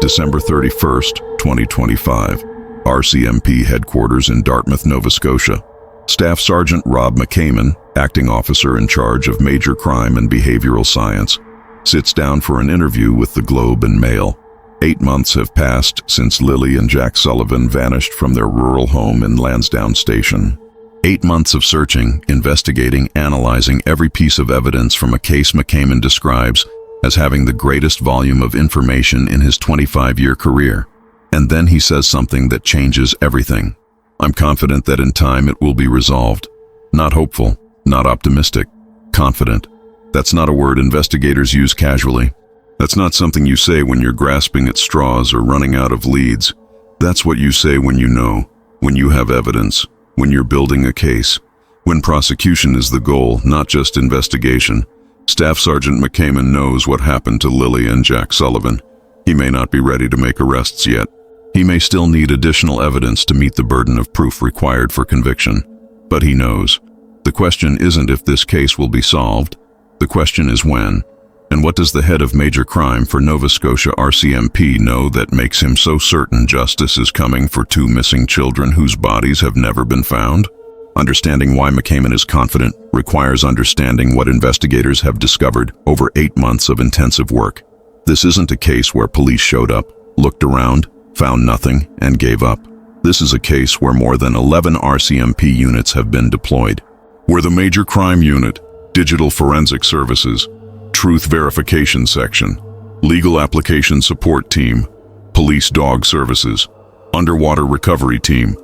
December 31st, 2025, RCMP headquarters in Dartmouth, Nova Scotia. Staff Sergeant Rob McCamon, acting officer in charge of major crime and behavioral science, sits down for an interview with the Globe and Mail. 8 months have passed since Lily and Jack Sullivan vanished from their rural home in Lansdowne Station. 8 months of searching, investigating, analyzing every piece of evidence from a case McCamon describes as having the greatest volume of information in his 25-year career. And then he says something that changes everything. I'm confident that in time it will be resolved. Not hopeful, not optimistic, confident. That's not a word investigators use casually. That's not something you say when you're grasping at straws or running out of leads. That's what you say when you know, when you have evidence, when you're building a case, when prosecution is the goal, not just investigation. Staff Sergeant McCamon knows what happened to Lily and Jack Sullivan. He may not be ready to make arrests yet. He may still need additional evidence to meet the burden of proof required for conviction. But he knows. The question isn't if this case will be solved. The question is when. And what does the head of major crime for Nova Scotia RCMP know that makes him so certain justice is coming for 2 missing children whose bodies have never been found? Understanding why McCamon is confident requires understanding what investigators have discovered over 8 months of intensive work. This isn't a case where police showed up, looked around, found nothing, and gave up. This is a case where more than 11 RCMP units have been deployed. Where the Major Crime Unit, Digital Forensic Services, Truth Verification Section, Legal Application Support Team, Police Dog Services, Underwater Recovery Team,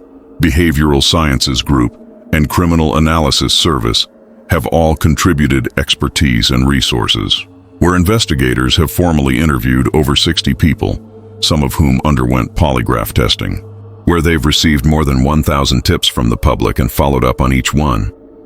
Behavioral Sciences Group, and Criminal Analysis Service have all contributed expertise and resources. Where investigators have formally interviewed over 60 people, some of whom underwent polygraph testing. Where they've received more than 1,000 tips from the public and followed up on each one.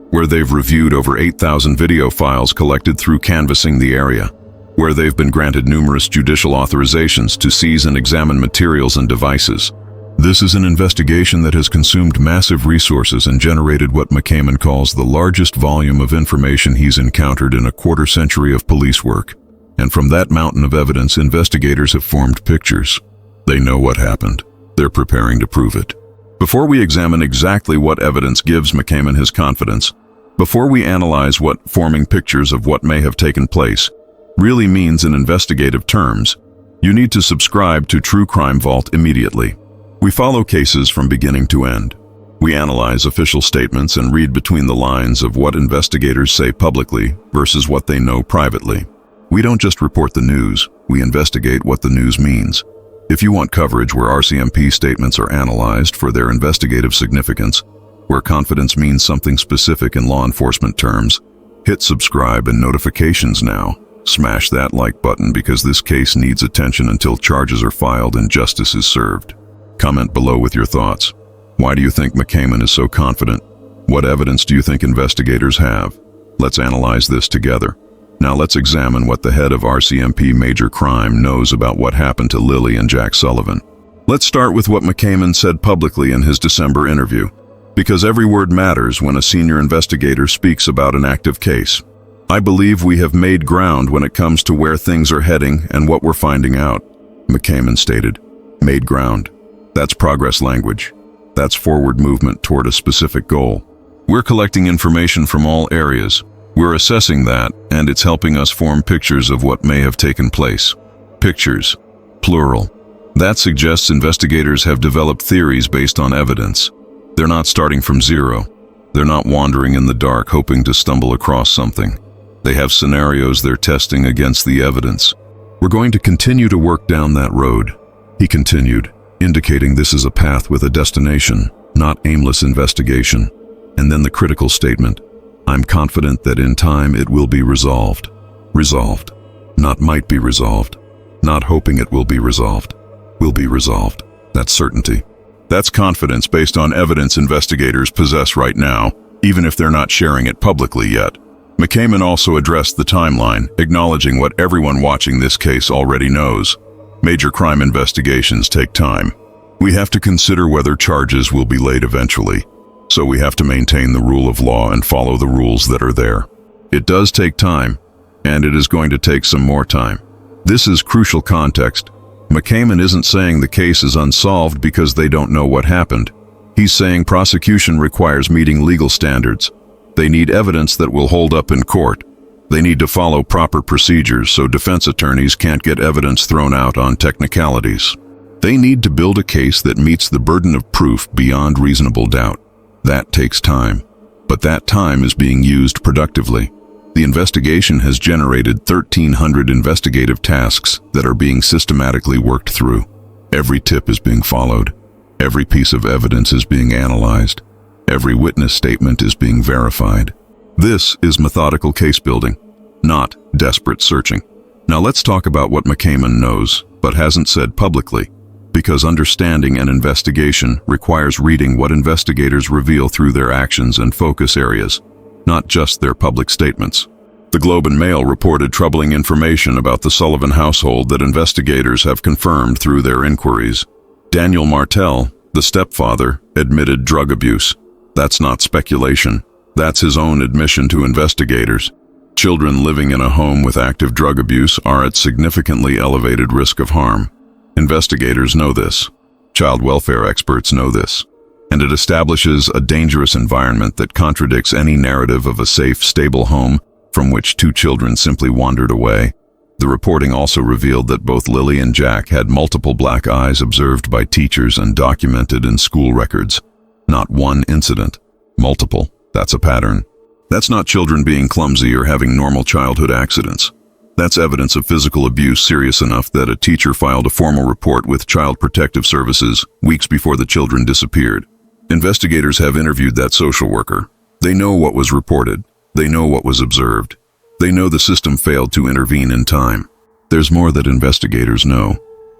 Where they've reviewed over 8,000 video files collected through canvassing the area. Where they've been granted numerous judicial authorizations to seize and examine materials and devices. This is an investigation that has consumed massive resources and generated what McCamon calls the largest volume of information he's encountered in a quarter-century of police work. And from that mountain of evidence, investigators have formed pictures. They know what happened. They're preparing to prove it. Before we examine exactly what evidence gives McCamon his confidence, before we analyze what forming pictures of what may have taken place really means in investigative terms, you need to subscribe to True Crime Vault immediately. We follow cases from beginning to end. We analyze official statements and read between the lines of what investigators say publicly versus what they know privately. We don't just report the news, we investigate what the news means. If you want coverage where RCMP statements are analyzed for their investigative significance, where confidence means something specific in law enforcement terms, hit subscribe and notifications now. Smash that like button because this case needs attention until charges are filed and justice is served. Comment below with your thoughts. Why do you think McCamon is so confident? What evidence do you think investigators have? Let's analyze this together. Now let's examine what the head of RCMP Major Crime knows about what happened to Lily and Jack Sullivan. Let's start with what McCamon said publicly in his December interview, because every word matters when a senior investigator speaks about an active case. I believe we have made ground when it comes to where things are heading and what we're finding out, McCamon stated. Made ground. That's progress language. That's forward movement toward a specific goal. We're collecting information from all areas. We're assessing that, and it's helping us form pictures of what may have taken place. Pictures, plural. That suggests investigators have developed theories based on evidence. They're not starting from zero. They're not wandering in the dark hoping to stumble across something. They have scenarios they're testing against the evidence. We're going to continue to work down that road, he continued, indicating this is a path with a destination, not aimless investigation. And then the critical statement. I'm confident that in time it will be resolved. Resolved. Not might be resolved. Not hoping it will be resolved. Will be resolved. That's certainty. That's confidence based on evidence investigators possess right now, even if they're not sharing it publicly yet. McCamon also addressed the timeline, acknowledging what everyone watching this case already knows. Major crime investigations take time. We have to consider whether charges will be laid eventually. So we have to maintain the rule of law and follow the rules that are there. It does take time, and it is going to take some more time. This is crucial context, McCamon isn't saying the case is unsolved because they don't know what happened. He's saying prosecution requires meeting legal standards. They need evidence that will hold up in court. They need to follow proper procedures so defense attorneys can't get evidence thrown out on technicalities. They need to build a case that meets the burden of proof beyond reasonable doubt. That takes time, but that time is being used productively. The investigation has generated 1,300 investigative tasks that are being systematically worked through. Every tip is being followed. Every piece of evidence is being analyzed. Every witness statement is being verified. This is methodical case building, not desperate searching. Now let's talk about what McCamon knows, but hasn't said publicly, because understanding an investigation requires reading what investigators reveal through their actions and focus areas, not just their public statements. The Globe and Mail reported troubling information about the Sullivan household that investigators have confirmed through their inquiries. Daniel Martell, the stepfather, admitted drug abuse. That's not speculation. That's his own admission to investigators. Children living in a home with active drug abuse are at significantly elevated risk of harm. Investigators know this. Child welfare experts know this. And it establishes a dangerous environment that contradicts any narrative of a safe, stable home from which two children simply wandered away. The reporting also revealed that both Lily and Jack had multiple black eyes observed by teachers and documented in school records. Not one incident, multiple. That's a pattern. That's not children being clumsy or having normal childhood accidents. That's evidence of physical abuse serious enough that a teacher filed a formal report with Child Protective Services weeks before the children disappeared. Investigators have interviewed that social worker. They know what was reported. They know what was observed. They know the system failed to intervene in time. There's more that investigators know.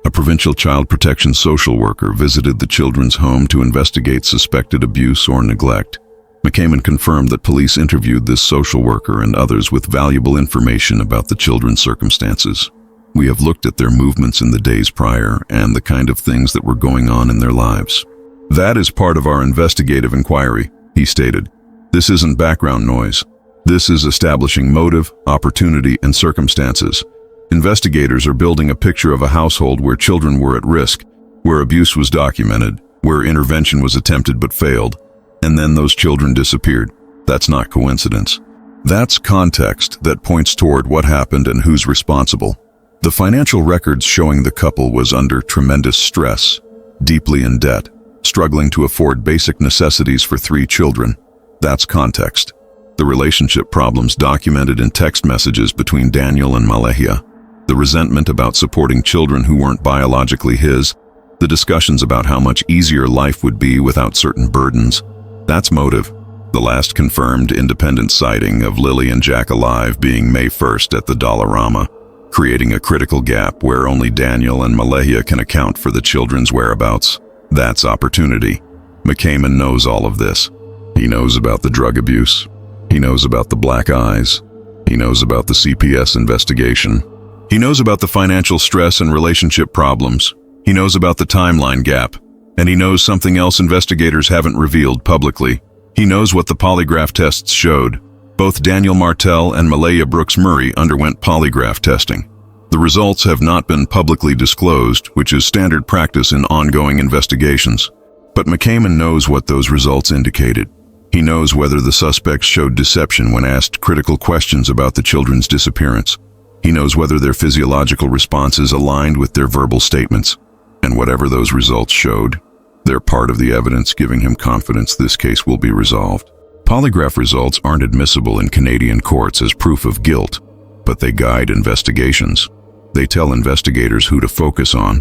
A provincial child protection social worker visited the children's home to investigate suspected abuse or neglect. McCamon confirmed that police interviewed this social worker and others with valuable information about the children's circumstances. We have looked at their movements in the days prior and the kind of things that were going on in their lives. That is part of our investigative inquiry, he stated. This isn't background noise. This is establishing motive, opportunity, and circumstances. Investigators are building a picture of a household where children were at risk, where abuse was documented, where intervention was attempted but failed, and then those children disappeared. That's not coincidence. That's context that points toward what happened and who's responsible. The financial records showing the couple was under tremendous stress, deeply in debt, struggling to afford basic necessities for 3 children. That's context. The relationship problems documented in text messages between Daniel and Malehia, the resentment about supporting children who weren't biologically his, the discussions about how much easier life would be without certain burdens. That's motive. The last confirmed independent sighting of Lily and Jack alive being May 1st at the Dollarama, creating a critical gap where only Daniel and Malehia can account for the children's whereabouts. That's opportunity. McCamon knows all of this. He knows about the drug abuse. He knows about the black eyes. He knows about the CPS investigation. He knows about the financial stress and relationship problems. He knows about the timeline gap. And he knows something else investigators haven't revealed publicly. He knows what the polygraph tests showed. Both Daniel Martell and Malehia Brooks Murray underwent polygraph testing. The results have not been publicly disclosed, which is standard practice in ongoing investigations. But McCamon knows what those results indicated. He knows whether the suspects showed deception when asked critical questions about the children's disappearance. He knows whether their physiological responses aligned with their verbal statements. And whatever those results showed, they're part of the evidence giving him confidence this case will be resolved. Polygraph results aren't admissible in Canadian courts as proof of guilt, but they guide investigations. They tell investigators who to focus on,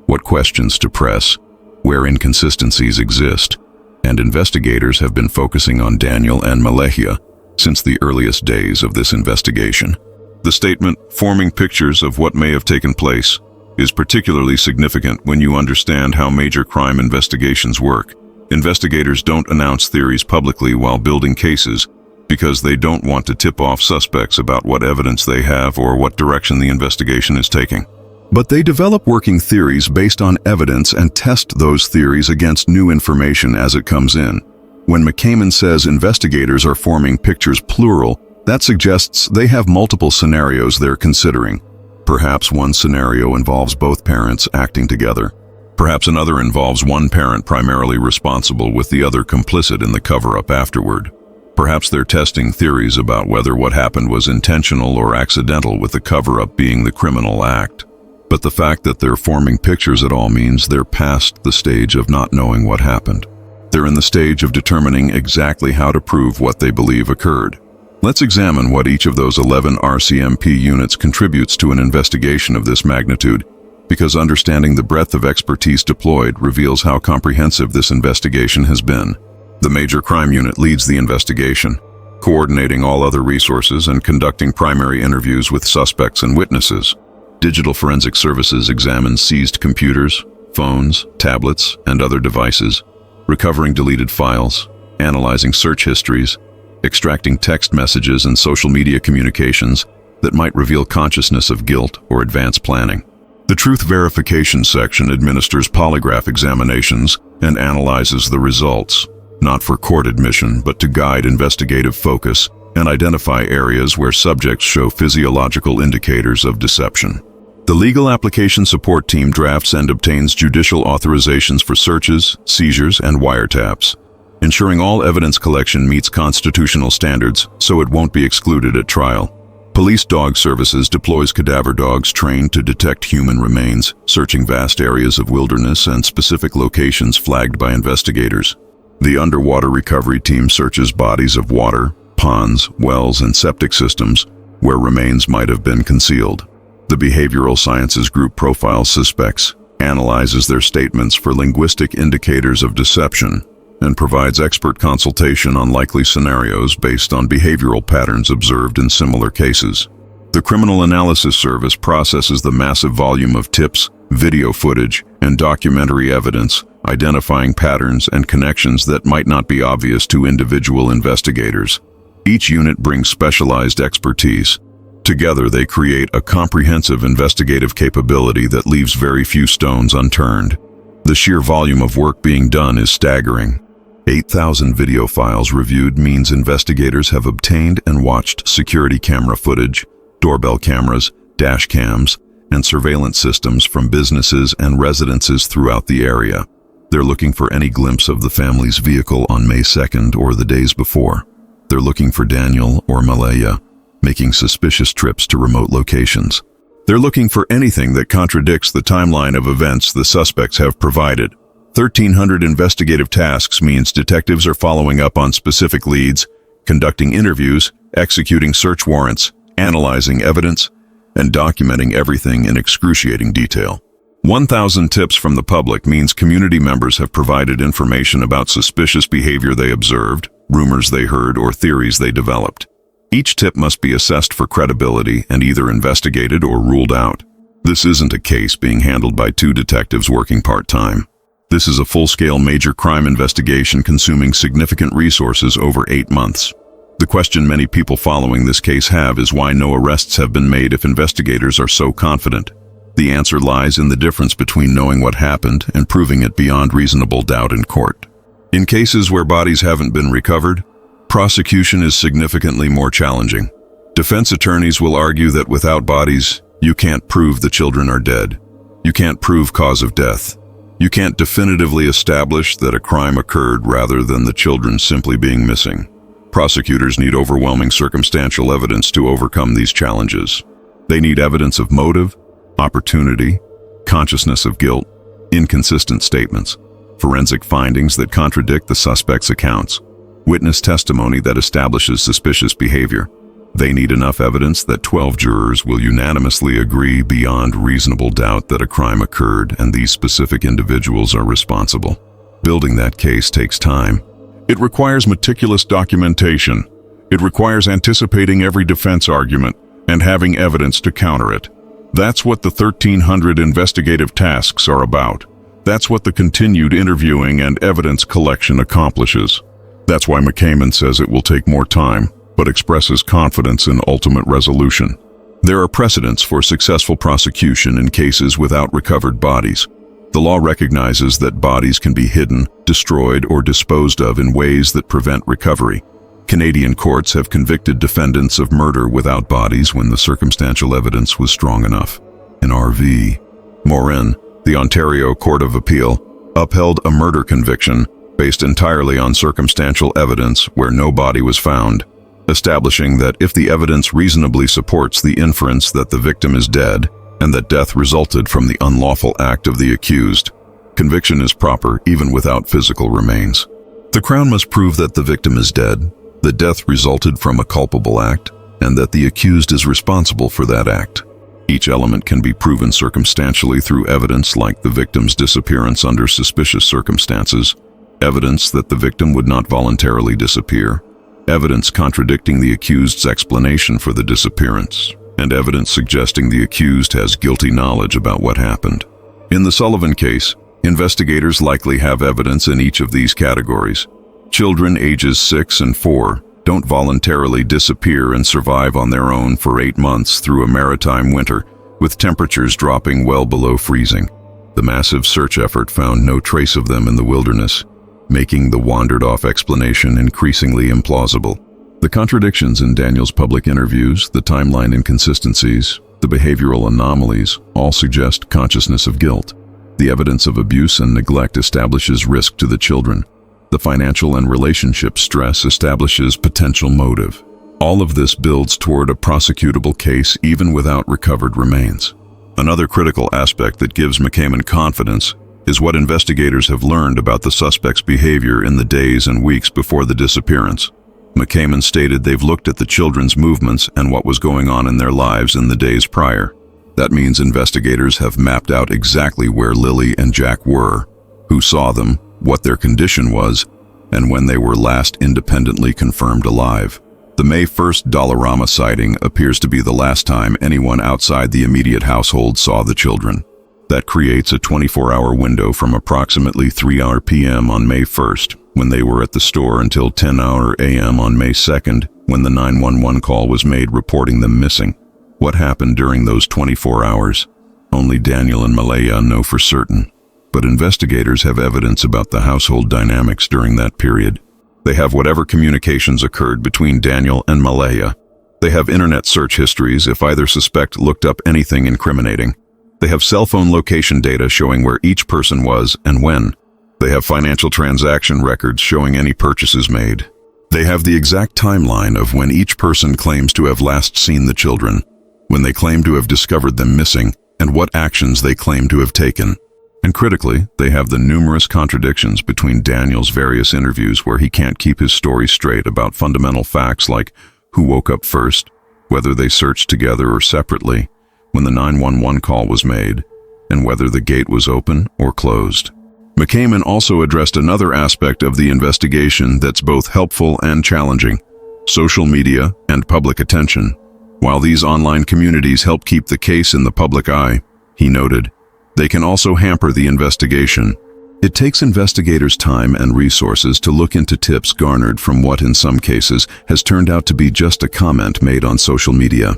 what questions to press, where inconsistencies exist, and investigators have been focusing on Daniel and Malehia since the earliest days of this investigation. The statement, forming pictures of what may have taken place, is particularly significant when you understand how major crime investigations work. Investigators don't announce theories publicly while building cases because they don't want to tip off suspects about what evidence they have or what direction the investigation is taking. But they develop working theories based on evidence and test those theories against new information as it comes in. When McCamon says investigators are forming pictures plural, that suggests they have multiple scenarios they're considering. Perhaps one scenario involves both parents acting together. Perhaps another involves one parent primarily responsible with the other complicit in the cover-up afterward. Perhaps they're testing theories about whether what happened was intentional or accidental, with the cover-up being the criminal act. But the fact that they're forming pictures at all means they're past the stage of not knowing what happened. They're in the stage of determining exactly how to prove what they believe occurred. Let's examine what each of those 11 RCMP units contributes to an investigation of this magnitude, because understanding the breadth of expertise deployed reveals how comprehensive this investigation has been. The Major Crime Unit leads the investigation, coordinating all other resources and conducting primary interviews with suspects and witnesses. Digital Forensic Services examines seized computers, phones, tablets, and other devices, recovering deleted files, analyzing search histories, extracting text messages and social media communications that might reveal consciousness of guilt or advanced planning. The Truth Verification Section administers polygraph examinations and analyzes the results, not for court admission, but to guide investigative focus and identify areas where subjects show physiological indicators of deception. The Legal Application Support Team drafts and obtains judicial authorizations for searches, seizures, and wiretaps, ensuring all evidence collection meets constitutional standards so it won't be excluded at trial. Police Dog Services deploys cadaver dogs trained to detect human remains, searching vast areas of wilderness and specific locations flagged by investigators. The Underwater Recovery Team searches bodies of water, ponds, wells, and septic systems where remains might have been concealed. The Behavioral Sciences Group profiles suspects, analyzes their statements for linguistic indicators of deception, and provides expert consultation on likely scenarios based on behavioral patterns observed in similar cases. The Criminal Analysis Service processes the massive volume of tips, video footage, and documentary evidence, identifying patterns and connections that might not be obvious to individual investigators. Each unit brings specialized expertise. Together, they create a comprehensive investigative capability that leaves very few stones unturned. The sheer volume of work being done is staggering. 8,000 video files reviewed means investigators have obtained and watched security camera footage, doorbell cameras, dash cams, and surveillance systems from businesses and residences throughout the area. They're looking for any glimpse of the family's vehicle on May 2nd or the days before. They're looking for Daniel or Malaya, making suspicious trips to remote locations. They're looking for anything that contradicts the timeline of events the suspects have provided. 1,300 investigative tasks means detectives are following up on specific leads, conducting interviews, executing search warrants, analyzing evidence, and documenting everything in excruciating detail. 1,000 tips from the public means community members have provided information about suspicious behavior they observed, rumors they heard, or theories they developed. Each tip must be assessed for credibility and either investigated or ruled out. This isn't a case being handled by 2 detectives working part-time. This is a full-scale major crime investigation consuming significant resources over 8 months. The question many people following this case have is why no arrests have been made if investigators are so confident. The answer lies in the difference between knowing what happened and proving it beyond reasonable doubt in court. In cases where bodies haven't been recovered, prosecution is significantly more challenging. Defense attorneys will argue that without bodies, you can't prove the children are dead. You can't prove cause of death. You can't definitively establish that a crime occurred rather than the children simply being missing. Prosecutors need overwhelming circumstantial evidence to overcome these challenges. They need evidence of motive, opportunity, consciousness of guilt, inconsistent statements, forensic findings that contradict the suspect's accounts, witness testimony that establishes suspicious behavior. They need enough evidence that 12 jurors will unanimously agree beyond reasonable doubt that a crime occurred and these specific individuals are responsible. Building that case takes time. It requires meticulous documentation. It requires anticipating every defense argument and having evidence to counter it. That's what the 1,300 investigative tasks are about. That's what the continued interviewing and evidence collection accomplishes. That's why McCamon says it will take more time, but expresses confidence in ultimate resolution. There are precedents for successful prosecution in cases without recovered bodies. The law recognizes that bodies can be hidden, destroyed, or disposed of in ways that prevent recovery. Canadian courts have convicted defendants of murder without bodies when the circumstantial evidence was strong enough. In R.V. Morin, the Ontario Court of Appeal upheld a murder conviction based entirely on circumstantial evidence where no body was found, establishing that if the evidence reasonably supports the inference that the victim is dead and that death resulted from the unlawful act of the accused, conviction is proper even without physical remains. The Crown must prove that the victim is dead, that death resulted from a culpable act, and that the accused is responsible for that act. Each element can be proven circumstantially through evidence like the victim's disappearance under suspicious circumstances, evidence that the victim would not voluntarily disappear, evidence contradicting the accused's explanation for the disappearance, and evidence suggesting the accused has guilty knowledge about what happened. In the Sullivan case, investigators likely have evidence in each of these categories. Children ages 6 and 4 don't voluntarily disappear and survive on their own for 8 months through a maritime winter, with temperatures dropping well below freezing. The massive search effort found no trace of them in the wilderness, making the wandered-off explanation increasingly implausible. The contradictions in Daniel's public interviews, the timeline inconsistencies, the behavioral anomalies all suggest consciousness of guilt. The evidence of abuse and neglect establishes risk to the children. The financial and relationship stress establishes potential motive. All of this builds toward a prosecutable case even without recovered remains. Another critical aspect that gives McCamon confidence is what investigators have learned about the suspect's behavior in the days and weeks before the disappearance. McCamon stated they've looked at the children's movements and what was going on in their lives in the days prior. That means investigators have mapped out exactly where Lily and Jack were, who saw them, what their condition was, and when they were last independently confirmed alive. The May 1st Dollarama sighting appears to be the last time anyone outside the immediate household saw the children. That creates a 24-hour window from approximately 3 p.m. on May 1st, when they were at the store, until 10 a.m. on May 2nd, when the 911 call was made reporting them missing. What happened during those 24 hours? Only Daniel and Malaya know for certain. But investigators have evidence about the household dynamics during that period. They have whatever communications occurred between Daniel and Malaya. They have internet search histories if either suspect looked up anything incriminating. They have cell phone location data showing where each person was and when. They have financial transaction records showing any purchases made. They have the exact timeline of when each person claims to have last seen the children, when they claim to have discovered them missing, and what actions they claim to have taken. And critically, they have the numerous contradictions between Daniel's various interviews where he can't keep his story straight about fundamental facts like who woke up first, whether they searched together or separately, when the 911 call was made, and whether the gate was open or closed. McCamon also addressed another aspect of the investigation that's both helpful and challenging: social media and public attention. While these online communities help keep the case in the public eye, he noted, they can also hamper the investigation. It takes investigators time and resources to look into tips garnered from what in some cases has turned out to be just a comment made on social media.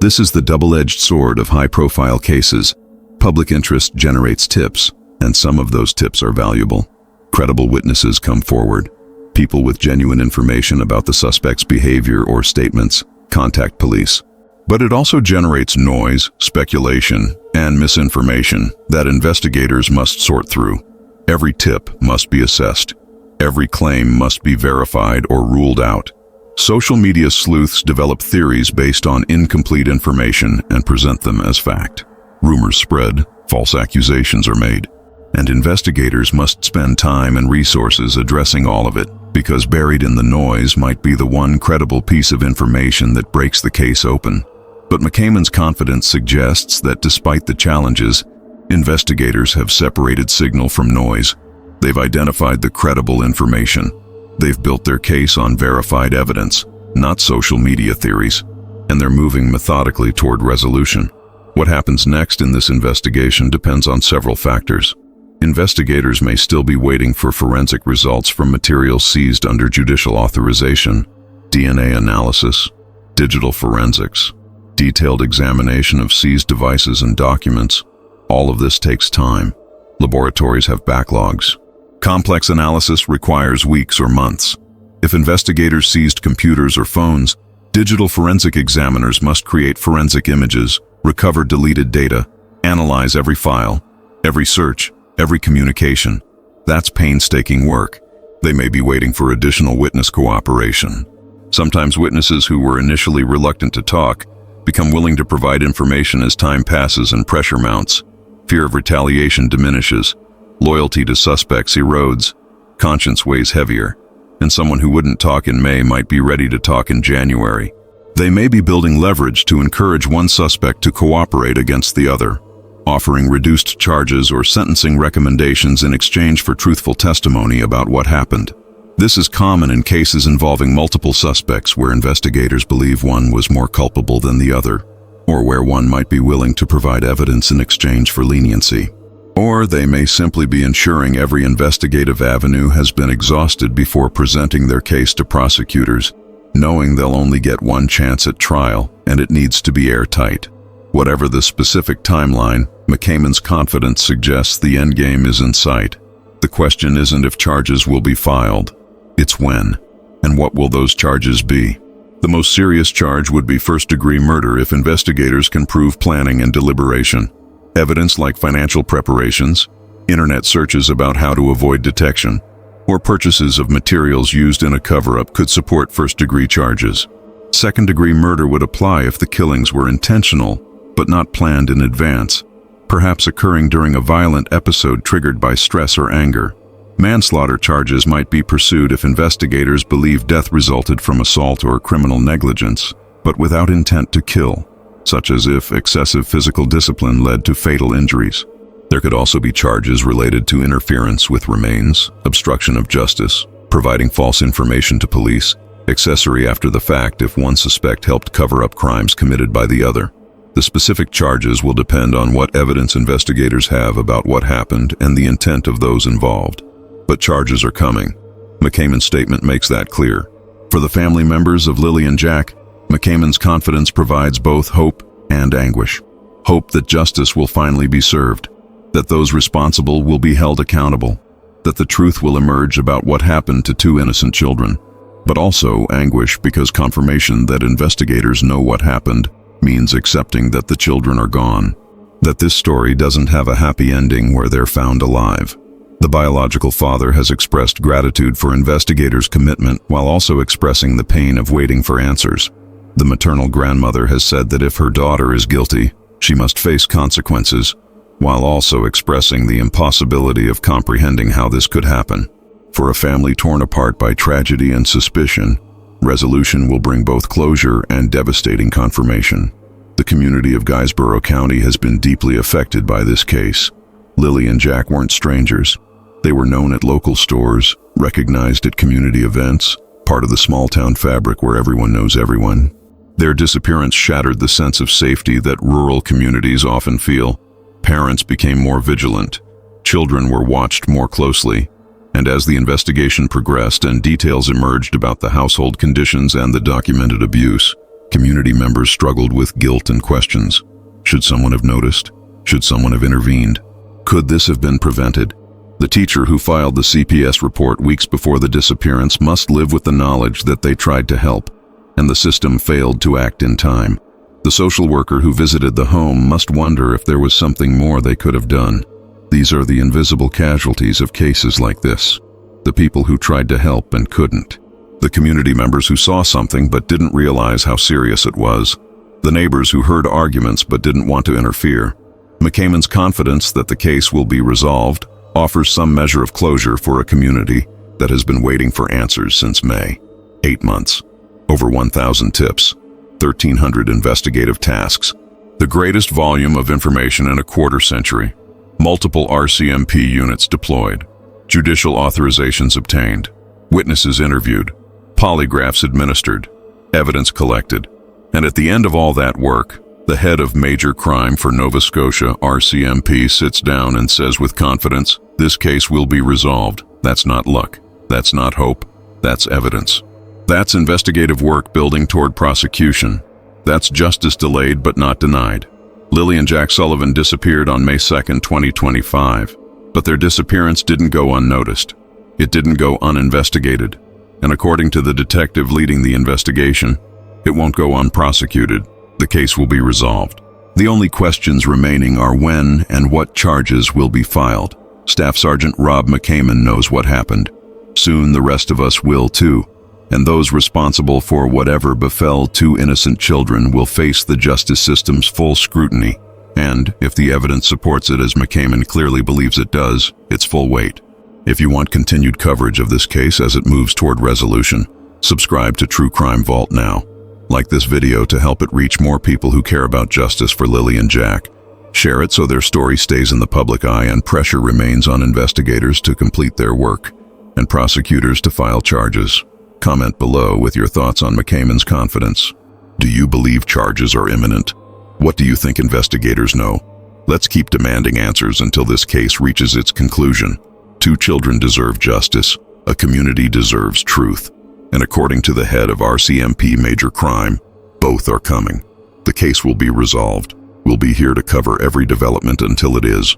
This is the double-edged sword of high-profile cases. Public interest generates tips, and some of those tips are valuable. Credible witnesses come forward. People with genuine information about the suspect's behavior or statements contact police. But it also generates noise, speculation, and misinformation that investigators must sort through. Every tip must be assessed. Every claim must be verified or ruled out. Social media sleuths develop theories based on incomplete information and present them as fact. Rumors spread, false accusations are made, and investigators must spend time and resources addressing all of it, because buried in the noise might be the one credible piece of information that breaks the case open. But McCamon's confidence suggests that despite the challenges, investigators have separated signal from noise. They've identified the credible information. They've built their case on verified evidence, not social media theories, and they're moving methodically toward resolution. What happens next in this investigation depends on several factors. Investigators may still be waiting for forensic results from materials seized under judicial authorization, DNA analysis, digital forensics, detailed examination of seized devices and documents. All of this takes time. Laboratories have backlogs. Complex analysis requires weeks or months. If investigators seized computers or phones, digital forensic examiners must create forensic images, recover deleted data, analyze every file, every search, every communication. That's painstaking work. They may be waiting for additional witness cooperation. Sometimes witnesses who were initially reluctant to talk become willing to provide information as time passes and pressure mounts. Fear of retaliation diminishes, loyalty to suspects erodes, conscience weighs heavier, and someone who wouldn't talk in May might be ready to talk in January. They may be building leverage to encourage one suspect to cooperate against the other, offering reduced charges or sentencing recommendations in exchange for truthful testimony about what happened. This is common in cases involving multiple suspects where investigators believe one was more culpable than the other, or where one might be willing to provide evidence in exchange for leniency. Or they may simply be ensuring every investigative avenue has been exhausted before presenting their case to prosecutors, knowing they'll only get one chance at trial and it needs to be airtight. Whatever the specific timeline, McCamon's confidence suggests the endgame is in sight. The question isn't if charges will be filed, it's when. And what will those charges be? The most serious charge would be first-degree murder if investigators can prove planning and deliberation. Evidence like financial preparations, internet searches about how to avoid detection, or purchases of materials used in a cover-up could support first-degree charges. Second-degree murder would apply if the killings were intentional, but not planned in advance, perhaps occurring during a violent episode triggered by stress or anger. Manslaughter charges might be pursued if investigators believe death resulted from assault or criminal negligence, but without intent to kill, such as if excessive physical discipline led to fatal injuries. There could also be charges related to interference with remains, obstruction of justice, providing false information to police, accessory after the fact if one suspect helped cover up crimes committed by the other. The specific charges will depend on what evidence investigators have about what happened and the intent of those involved. But charges are coming. McCamon's statement makes that clear. For the family members of Lily and Jack, McCamon's confidence provides both hope and anguish. Hope that justice will finally be served, that those responsible will be held accountable, that the truth will emerge about what happened to two innocent children. But also anguish because confirmation that investigators know what happened means accepting that the children are gone, that this story doesn't have a happy ending where they're found alive. The biological father has expressed gratitude for investigators' commitment while also expressing the pain of waiting for answers. The maternal grandmother has said that if her daughter is guilty, she must face consequences, while also expressing the impossibility of comprehending how this could happen. For a family torn apart by tragedy and suspicion, resolution will bring both closure and devastating confirmation. The community of Guysborough County has been deeply affected by this case. Lily and Jack weren't strangers. They were known at local stores, recognized at community events, part of the small-town fabric where everyone knows everyone. Their disappearance shattered the sense of safety that rural communities often feel. Parents became more vigilant. Children were watched more closely. And as the investigation progressed and details emerged about the household conditions and the documented abuse, community members struggled with guilt and questions. Should someone have noticed? Should someone have intervened? Could this have been prevented? The teacher who filed the CPS report weeks before the disappearance must live with the knowledge that they tried to help, and the system failed to act in time. The social worker who visited the home must wonder if there was something more they could have done. These are the invisible casualties of cases like this. The people who tried to help and couldn't. The community members who saw something but didn't realize how serious it was. The neighbors who heard arguments but didn't want to interfere. McCamon's confidence that the case will be resolved offers some measure of closure for a community that has been waiting for answers since May. 8 months. Over 1,000 tips. 1,300 investigative tasks. The greatest volume of information in a quarter century. Multiple RCMP units deployed. Judicial authorizations obtained. Witnesses interviewed. Polygraphs administered. Evidence collected. And at the end of all that work, the head of major crime for Nova Scotia RCMP sits down and says with confidence, "This case will be resolved." That's not luck. That's not hope. That's evidence. That's investigative work building toward prosecution. That's justice delayed but not denied. Lily and Jack Sullivan disappeared on May 2nd, 2025, but their disappearance didn't go unnoticed. It didn't go uninvestigated. and according to the detective leading the investigation, it won't go unprosecuted. The case will be resolved. The only questions remaining are when and what charges will be filed. Staff Sergeant Rob McCamon knows what happened. Soon the rest of us will too, and those responsible for whatever befell two innocent children will face the justice system's full scrutiny, and, if the evidence supports it as McCamon clearly believes it does, its full weight. If you want continued coverage of this case as it moves toward resolution, subscribe to True Crime Vault now. Like this video to help it reach more people who care about justice for Lily and Jack. Share it so their story stays in the public eye and pressure remains on investigators to complete their work and prosecutors to file charges. Comment below with your thoughts on McCamon's confidence. Do you believe charges are imminent? What do you think investigators know? Let's keep demanding answers until this case reaches its conclusion. Two children deserve justice. A community deserves truth. And according to the head of RCMP Major Crime, both are coming. The case will be resolved. We'll be here to cover every development until it is.